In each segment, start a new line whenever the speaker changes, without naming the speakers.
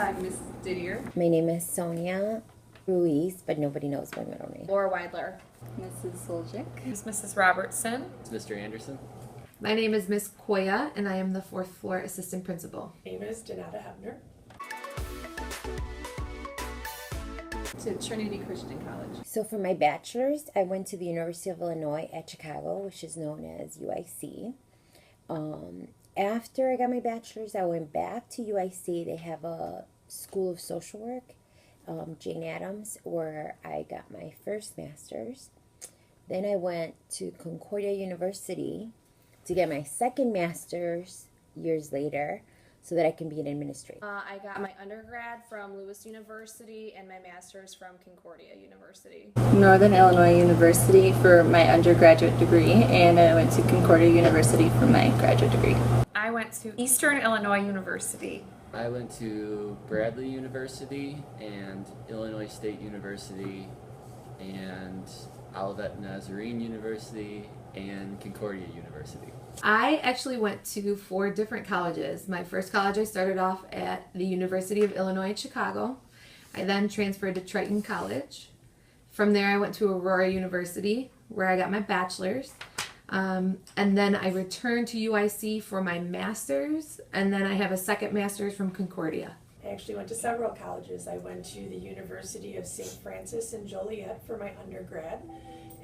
I'm Miss Didier.
My name is Sonia Ruiz, but nobody knows my middle name.
Laura Weidler.
Mrs. Soljic.
It's Mrs. Robertson.
It's Mr. Anderson.
My name is Miss Koya, and I am the 4th floor assistant principal.
My name is Donata Hebner.
To Trinity Christian College.
So for my bachelor's, I went to the University of Illinois at Chicago, which is known as UIC. After I got my bachelor's, I went back to UIC. They have a School of Social Work, Jane Addams, where I got my first master's. Then I went to Concordia University to get my second master's years later so that I can be an administrator.
I got my undergrad from Lewis University and my master's from Concordia University.
Northern Illinois University for my undergraduate degree, and I went to Concordia University for my graduate degree.
I went to Eastern Illinois University.
I went to Bradley University and Illinois State University and Olivet Nazarene University and Concordia University.
I actually went to 4 different colleges. My first college, I started off at the University of Illinois at Chicago. I then transferred to Triton College. From there, I went to Aurora University, where I got my bachelor's. And then I returned to UIC for my master's, and then I have a second master's from Concordia.
I actually went to several colleges. I went to the University of St. Francis in Joliet for my undergrad,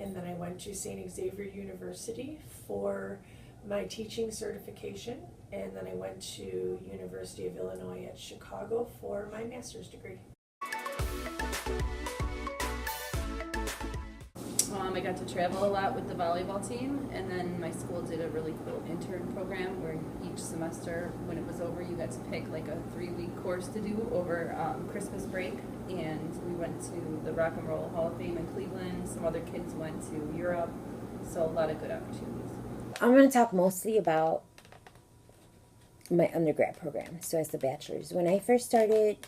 and then I went to St. Xavier University for my teaching certification, and then I went to University of Illinois at Chicago for my master's degree.
I got to travel a lot with the volleyball team, and then my school did a really cool intern program where each semester, when it was over, you got to pick like a 3-week course to do over Christmas break. And we went to the Rock and Roll Hall of Fame in Cleveland. Some other kids went to Europe, so a lot of good opportunities.
I'm going to talk mostly about my undergrad program, so as the bachelor's. When I first started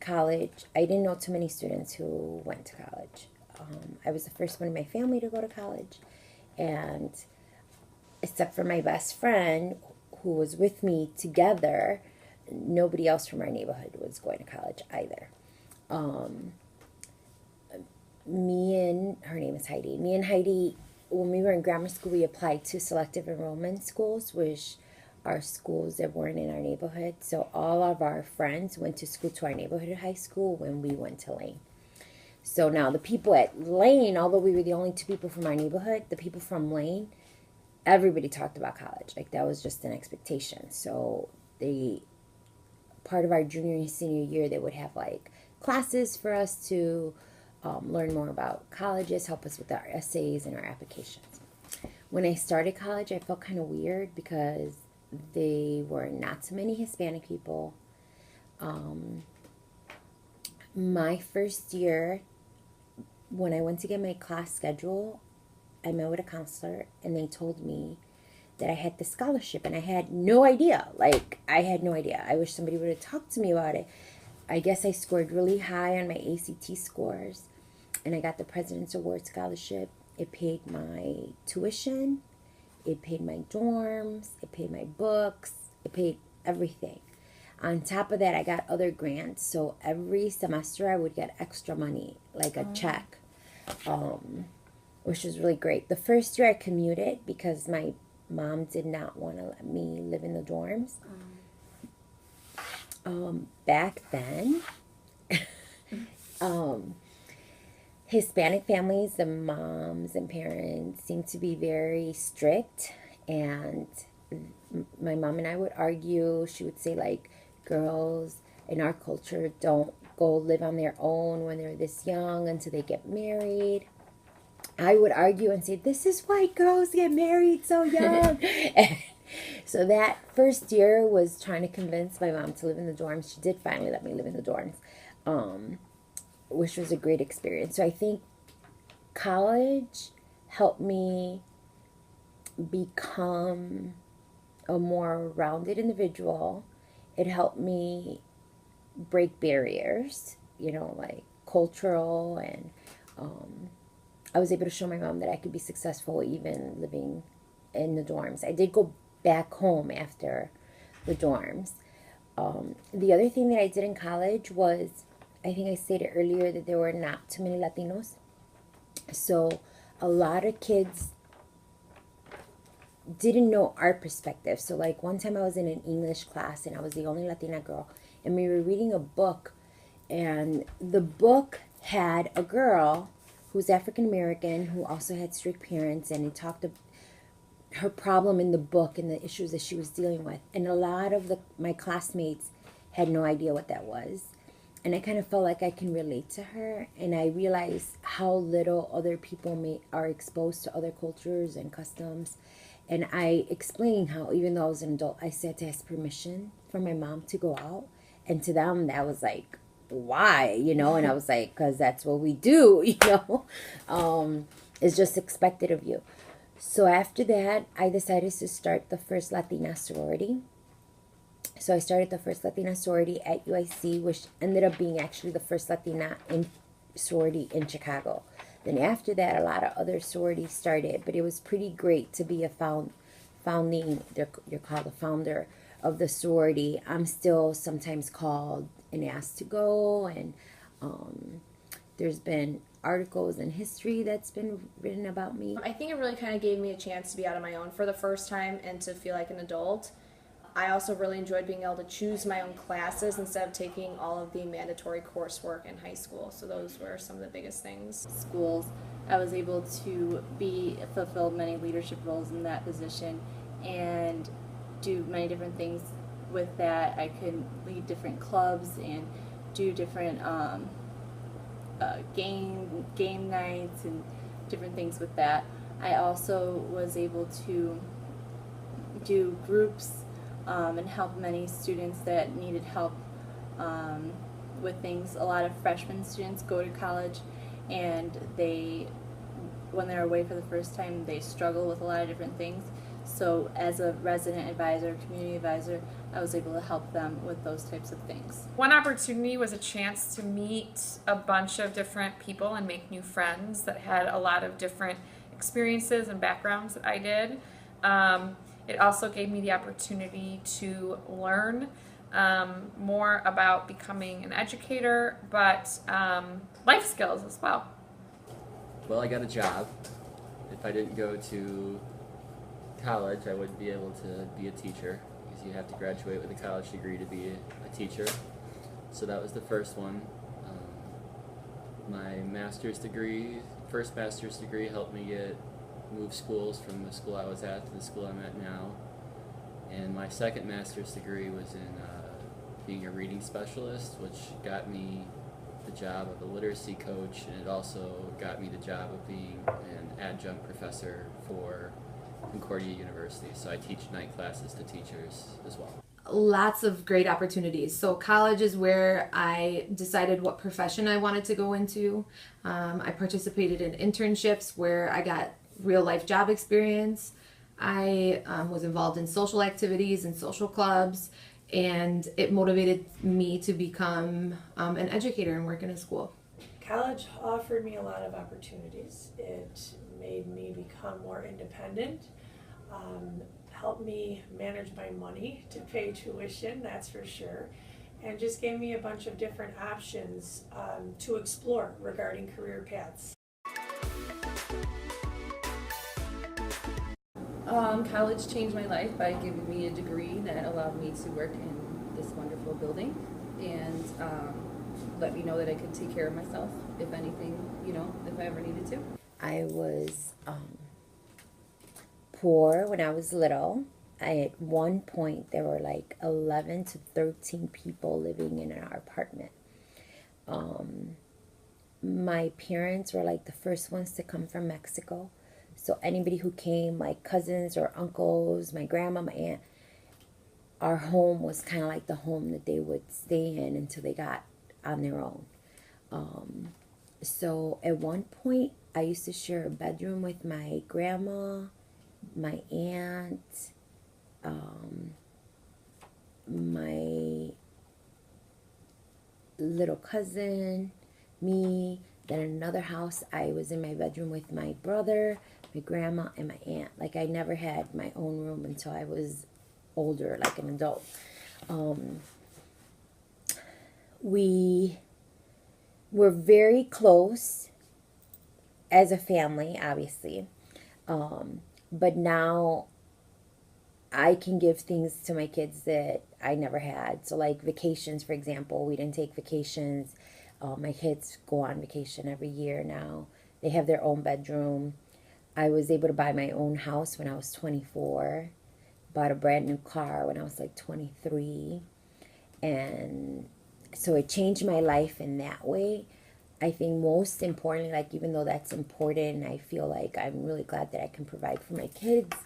college, I didn't know too many students who went to college. I was the first one in my family to go to college, and except for my best friend who was with me together, nobody else from our neighborhood was going to college either. Her name is Heidi. Me and Heidi, when we were in grammar school, we applied to selective enrollment schools, which are schools that weren't in our neighborhood. So all of our friends went to school to our neighborhood high school when we went to Lane. So now the people at Lane, although we were the only 2 people from our neighborhood, the people from Lane, everybody talked about college. Like, that was just an expectation. So part of our junior and senior year, they would have like classes for us to learn more about colleges, help us with our essays and our applications. When I started college, I felt kind of weird because they were not so many Hispanic people. My first year, when I went to get my class schedule, I met with a counselor, and they told me that I had the scholarship, and I had no idea. Like, I had no idea. I wish somebody would have talked to me about it. I guess I scored really high on my ACT scores, and I got the President's Award Scholarship. It paid my tuition, it paid my dorms, it paid my books, it paid everything. On top of that, I got other grants, so every semester I would get extra money, like a check, which was really great. The first year I commuted because my mom did not want to let me live in the dorms. Back then, Hispanic families, the moms and parents, seemed to be very strict, and my mom and I would argue. She would say, like, girls in our culture don't go live on their own when they're this young until they get married. I would argue and say, this is why girls get married so young. So that first year was trying to convince my mom to live in the dorms. She did finally let me live in the dorms, which was a great experience. So I think college helped me become a more rounded individual. It helped me break barriers, like cultural, and I was able to show my mom that I could be successful even living in the dorms. I did go back home after the dorms, The other thing that I did in college was, I think I stated earlier that there were not too many Latinos. So a lot of kids didn't know our perspective. So like one time I was in an English class and I was the only Latina girl, and we were reading a book, and the book had a girl who's African American who also had strict parents, and it talked about her problem in the book and the issues that she was dealing with. And a lot of my classmates had no idea what that was. And I kind of felt like I can relate to her, and I realized how little other people are exposed to other cultures and customs. And I explained how, even though I was an adult, I had to ask permission from my mom to go out. And to them, that was like, why? And I was like, because that's what we do, It's just expected of you. So after that, I decided to start the first Latina sorority. So I started the first Latina sorority at UIC, which ended up being actually the first Latina sorority in Chicago. Then after that, a lot of other sororities started, but it was pretty great to be a founding, you're called the founder of the sorority. I'm still sometimes called and asked to go, and there's been articles in history that's been written about me.
I think it really kind of gave me a chance to be out on my own for the first time and to feel like an adult. I also really enjoyed being able to choose my own classes instead of taking all of the mandatory coursework in high school. So those were some of the biggest things.
Schools, I was able to fulfill many leadership roles in that position and do many different things with that. I could lead different clubs and do different game nights and different things with that. I also was able to do groups and help many students that needed help with things. A lot of freshman students go to college, and when they're away for the first time, they struggle with a lot of different things. So as a resident advisor, community advisor, I was able to help them with those types of things.
One opportunity was a chance to meet a bunch of different people and make new friends that had a lot of different experiences and backgrounds that I did. It also gave me the opportunity to learn more about becoming an educator, but life skills as well.
Well, I got a job. If I didn't go to college, I wouldn't be able to be a teacher, because you have to graduate with a college degree to be a teacher. So that was the first one. My first master's degree helped me move schools from the school I was at to the school I'm at now. And my second master's degree was in being a reading specialist, which got me the job of a literacy coach, and it also got me the job of being an adjunct professor for Concordia University. So I teach night classes to teachers as well.
Lots of great opportunities. So college is where I decided what profession I wanted to go into. I participated in internships where I got real life job experience. I was involved in social activities and social clubs, and it motivated me to become an educator and work in a school.
College offered me a lot of opportunities. It made me become more independent, helped me manage my money to pay tuition, that's for sure, and just gave me a bunch of different options to explore regarding career paths.
College changed my life by giving me a degree that allowed me to work in this wonderful building, and let me know that I could take care of myself, if anything, if I ever needed to.
I was poor when I was little. At one point, there were like 11 to 13 people living in our apartment. My parents were like the first ones to come from Mexico. So anybody who came, my cousins or uncles, my grandma, my aunt, our home was kind of like the home that they would stay in until they got on their own. So at one point, I used to share a bedroom with my grandma, my aunt, my little cousin, me. Then another house, I was in my bedroom with my brother, my grandma, and my aunt. Like, I never had my own room until I was older, like an adult. we were very close as a family, obviously. But now I can give things to my kids that I never had. So, like vacations, for example, we didn't take vacations. My kids go on vacation every year now. They have their own bedroom. I was able to buy my own house when I was 24. Bought a brand new car when I was like 23. And so it changed my life in that way. I think most importantly, like even though that's important, I feel like I'm really glad that I can provide for my kids.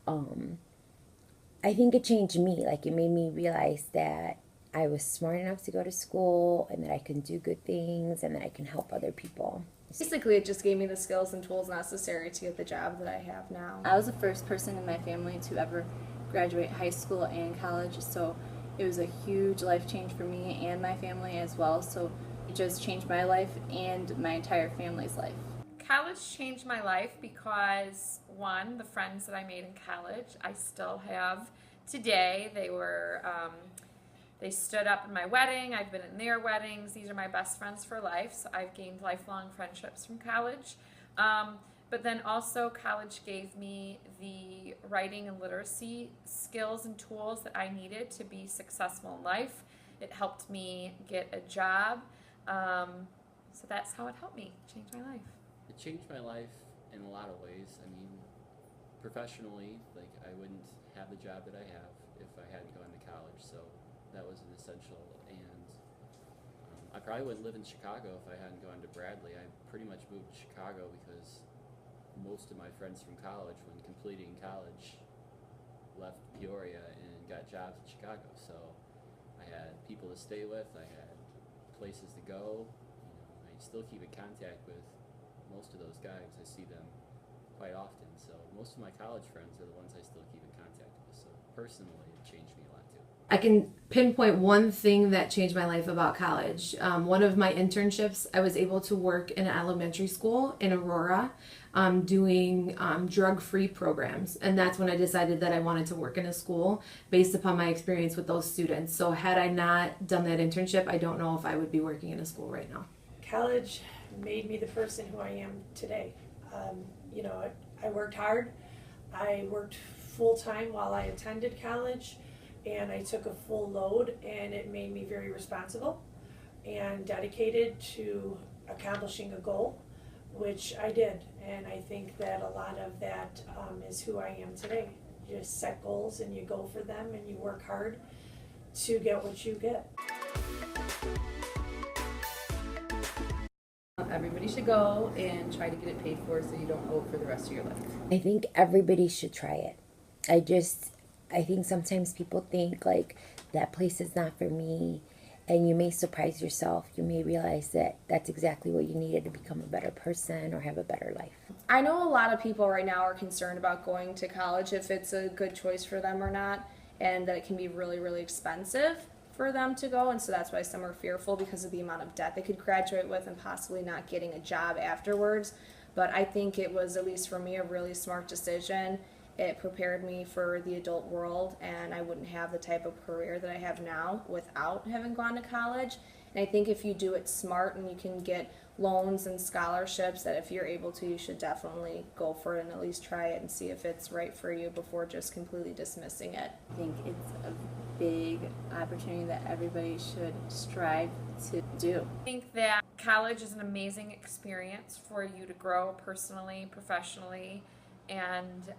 I think it changed me. Like it made me realize that I was smart enough to go to school and that I can do good things and that I can help other people.
Basically, it just gave me the skills and tools necessary to get the job that I have now.
I was the first person in my family to ever graduate high school and college, so it was a huge life change for me and my family as well. So it just changed my life and my entire family's life.
College changed my life because, one, the friends that I made in college, I still have today. They stood up in my wedding. I've been in their weddings. These are my best friends for life. So I've gained lifelong friendships from college. But then also college gave me the writing and literacy skills and tools that I needed to be successful in life. It helped me get a job. So that's how it helped me change my life.
It changed my life in a lot of ways. I mean, professionally, like I wouldn't have the job that I have if I hadn't gone to college. So that was an essential. And I probably wouldn't live in Chicago if I hadn't gone to Bradley. I pretty much moved to Chicago because most of my friends from college, when completing college, left Peoria and got jobs in Chicago. So I had people to stay with. I had places to go. I still keep in contact with most of those guys. I see them quite often. So most of my college friends are the ones I still keep in contact with. So personally, it changed me a lot too.
I can pinpoint one thing that changed my life about college. One of my internships, I was able to work in an elementary school in Aurora doing drug-free programs. And that's when I decided that I wanted to work in a school based upon my experience with those students. So had I not done that internship, I don't know if I would be working in a school right now.
College made me the person who I am today. I worked hard. I worked full-time while I attended college, and I took a full load, and it made me very responsible and dedicated to accomplishing a goal, which I did. And I think that a lot of that is who I am today. You just set goals and you go for them and you work hard to get what you get.
Everybody should go and try to get it paid for so you don't owe for the rest of your life.
I think everybody should try it. I think sometimes people think like that place is not for me, and you may surprise yourself. You may realize that that's exactly what you needed to become a better person or have a better life.
I know a lot of people right now are concerned about going to college, if it's a good choice for them or not, and that it can be really, really expensive for them to go, and so that's why some are fearful because of the amount of debt they could graduate with and possibly not getting a job afterwards. But I think it was, at least for me, a really smart decision. It prepared me for the adult world, and I wouldn't have the type of career that I have now without having gone to college. And I think if you do it smart and you can get loans and scholarships, that if you're able to, you should definitely go for it and at least try it and see if it's right for you before just completely dismissing it.
I think it's a big opportunity that everybody should strive to do.
I think that college is an amazing experience for you to grow personally, professionally, and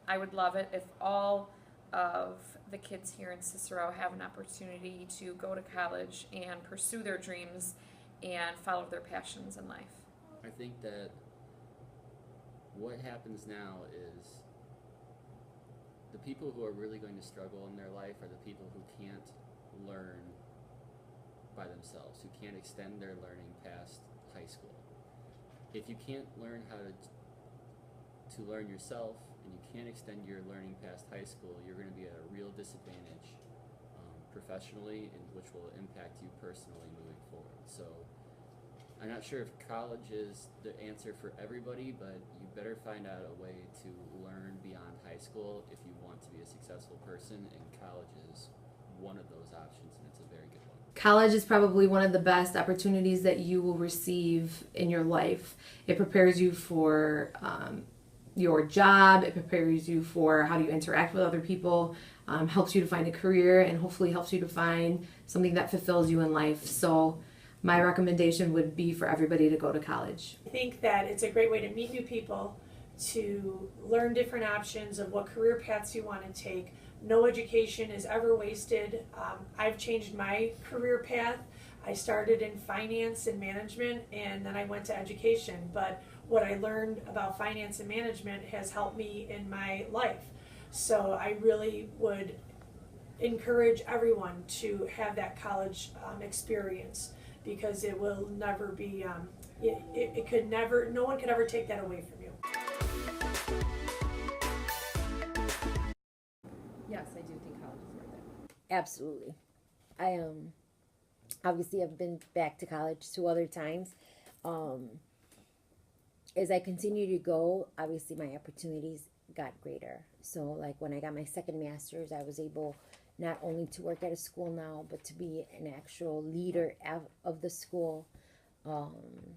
I would love it if all of the kids here in Cicero have an opportunity to go to college and pursue their dreams and follow their passions in life.
I think that what happens now is the people who are really going to struggle in their life are the people who can't learn by themselves, who can't extend their learning past high school. If you can't learn how to learn yourself and you can't extend your learning past high school, you're going to be at a real disadvantage professionally, and which will impact you personally moving forward. So I'm not sure if college is the answer for everybody, but you better find out a way to learn beyond high school if you want to be a successful person, and college is one of those options, and it's a very good one.
College is probably one of the best opportunities that you will receive in your life. It prepares you for your job, it prepares you for how you interact with other people, helps you to find a career, and hopefully helps you to find something that fulfills you in life. So my recommendation would be for everybody to go to college.
I think that it's a great way to meet new people, to learn different options of what career paths you want to take. No education is ever wasted. I've changed my career path. I started in finance and management, and then I went to education. But what I learned about finance and management has helped me in my life. So I really would encourage everyone to have that college experience, because it will never be, it could never, no one could ever take that away from you.
Yes, I do think college is worth it.
Absolutely. I obviously I've been back to college 2 other times. As I continue to go, obviously my opportunities got greater. So like when I got my second master's, I was able not only to work at a school now, but to be an actual leader of the school. And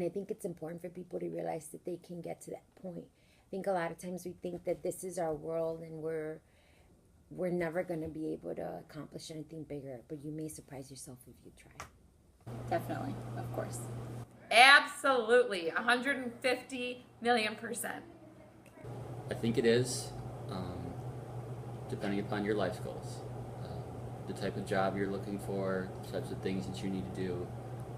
I think it's important for people to realize that they can get to that point. I think a lot of times we think that this is our world and we're never going to be able to accomplish anything bigger, but you may surprise yourself if you try.
Definitely, of course.
Absolutely, 150 million%.
I think it is, depending upon your life goals. The type of job you're looking for, the types of things that you need to do,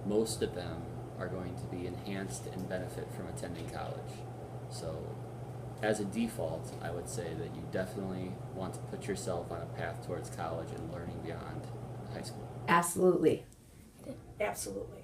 most of them are going to be enhanced and benefit from attending college. So as a default, I would say that you definitely want to put yourself on a path towards college and learning beyond high school.
Absolutely.
Absolutely.